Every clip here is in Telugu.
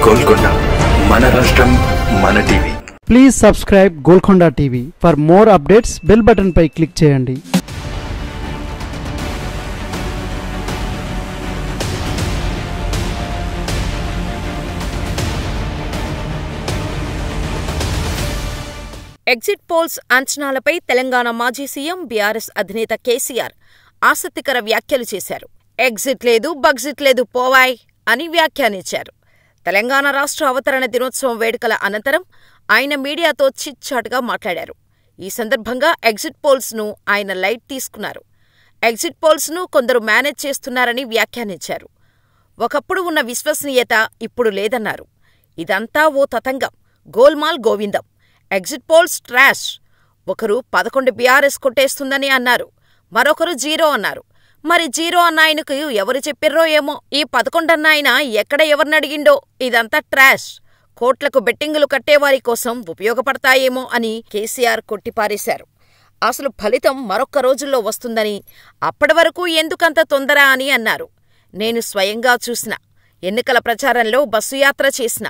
గోల్కొండ మన రాష్ట్రం మన TV. Please subscribe Golconda TV. For more updates bell button పై క్లిక్ చేయండి. ఎగ్జిట్ పోల్స్ అంచనాలపై తెలంగాణ మాజీ సీఎం బీఆర్ఎస్ అధినేత కేసీఆర్ ఆసక్తికర వ్యాఖ్యలు చేశారు. ఎగ్జిట్ లేదు బగ్జిట్ లేదు పోవాయ్ అని వ్యాఖ్యానించారు. తెలంగాణ రాష్ట్ర అవతరణ దినోత్సవం వేడుకల అనంతరం ఆయన మీడియాతో చిట్చాటుగా మాట్లాడారు. ఈ సందర్భంగా ఎగ్జిట్ పోల్స్ ను ఆయన లైట్ తీసుకున్నారు. ఎగ్జిట్ పోల్స్ ను కొందరు మేనేజ్ చేస్తున్నారని వ్యాఖ్యానించారు. ఒకప్పుడు ఉన్న విశ్వసనీయత ఇప్పుడు లేదన్నారు. ఇదంతా ఓ తతంగం, గోల్మాల్ గోవిందం. Exit polls trash. ఒకరు 11 బీఆర్ఎస్ కొట్టేస్తుందని అన్నారు, మరొకరు 0 అన్నారు. మరి 0 అన్న ఆయనకు ఎవరు చెప్పిర్రో ఏమో, ఈ 11 అన్నాయన ఎక్కడ ఎవరినడిగిండో. ఇదంతా ట్రాష్, కోట్లకు బెట్టింగులు కట్టేవారి కోసం ఉపయోగపడతాయేమో అని కేసీఆర్ కొట్టిపారేశారు. అసలు ఫలితం మరొక్క రోజుల్లో వస్తుందని, అప్పటి వరకు ఎందుకంత తొందర అని అన్నారు. నేను స్వయంగా చూసిన, ఎన్నికల ప్రచారంలో బస్సు యాత్ర చేసిన,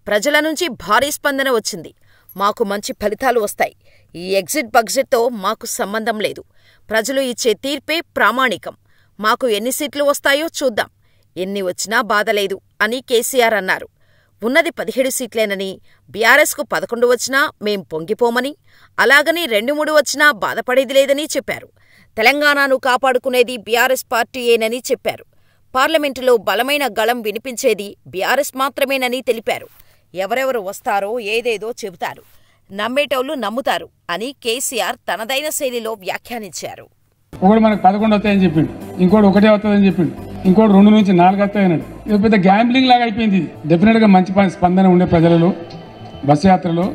ప్రజల నుంచి భారీ స్పందన వచ్చింది. మాకు మంచి ఫలితాలు వస్తాయి. ఈ ఎగ్జిట్ బగ్జిట్తో మాకు సంబంధం లేదు. ప్రజలు ఇచ్చే తీర్పే ప్రామాణికం. మాకు ఎన్ని సీట్లు వస్తాయో చూద్దాం. ఎన్ని వచ్చినా బాధలేదు అని కేసీఆర్ అన్నారు. ఉన్నది 17 సీట్లేనని, బీఆర్ఎస్కు 11 వచ్చినా మేం పొంగిపోమని, అలాగని 2-3 వచ్చినా బాధపడేది లేదని చెప్పారు. తెలంగాణను కాపాడుకునేది బీఆర్ఎస్ పార్టీయేనని చెప్పారు. పార్లమెంటులో బలమైన గళం వినిపించేది బీఆర్ఎస్ మాత్రమేనని తెలిపారు. ఎవరెవరు వస్తారో ఏదేదో చెబుతారు, నమ్మేటోళ్లు నమ్ముతారు అని కేసీఆర్ తనదైన శైలిలో వ్యాఖ్యానించారు. ఒకడు మనకు 11 వస్తాయని చెప్పిండు, ఇంకోటి 1 వస్తుందని చెప్పిండు, ఇంకోటి 2 నుంచి 4 వస్తాయన్నాడు. ఇది పెద్ద గ్యాంబ్లింగ్ లాగా అయిపోయింది. ఇది డెఫినెట్ గా మంచి స్పందన ఉండే ప్రజలలో బస్సు యాత్రలో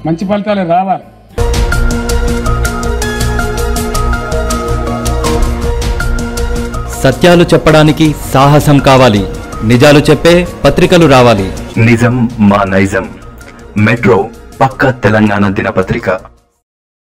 మంచి ఫలితాలే రావాలి. సత్యాలు చెప్పడానికి సాహసం కావాలి. నిజాలు చెప్పే పత్రికలు రావాలి. నిజం మా నైజం. మెట్రో పక్క తెలంగాణ దినపత్రిక.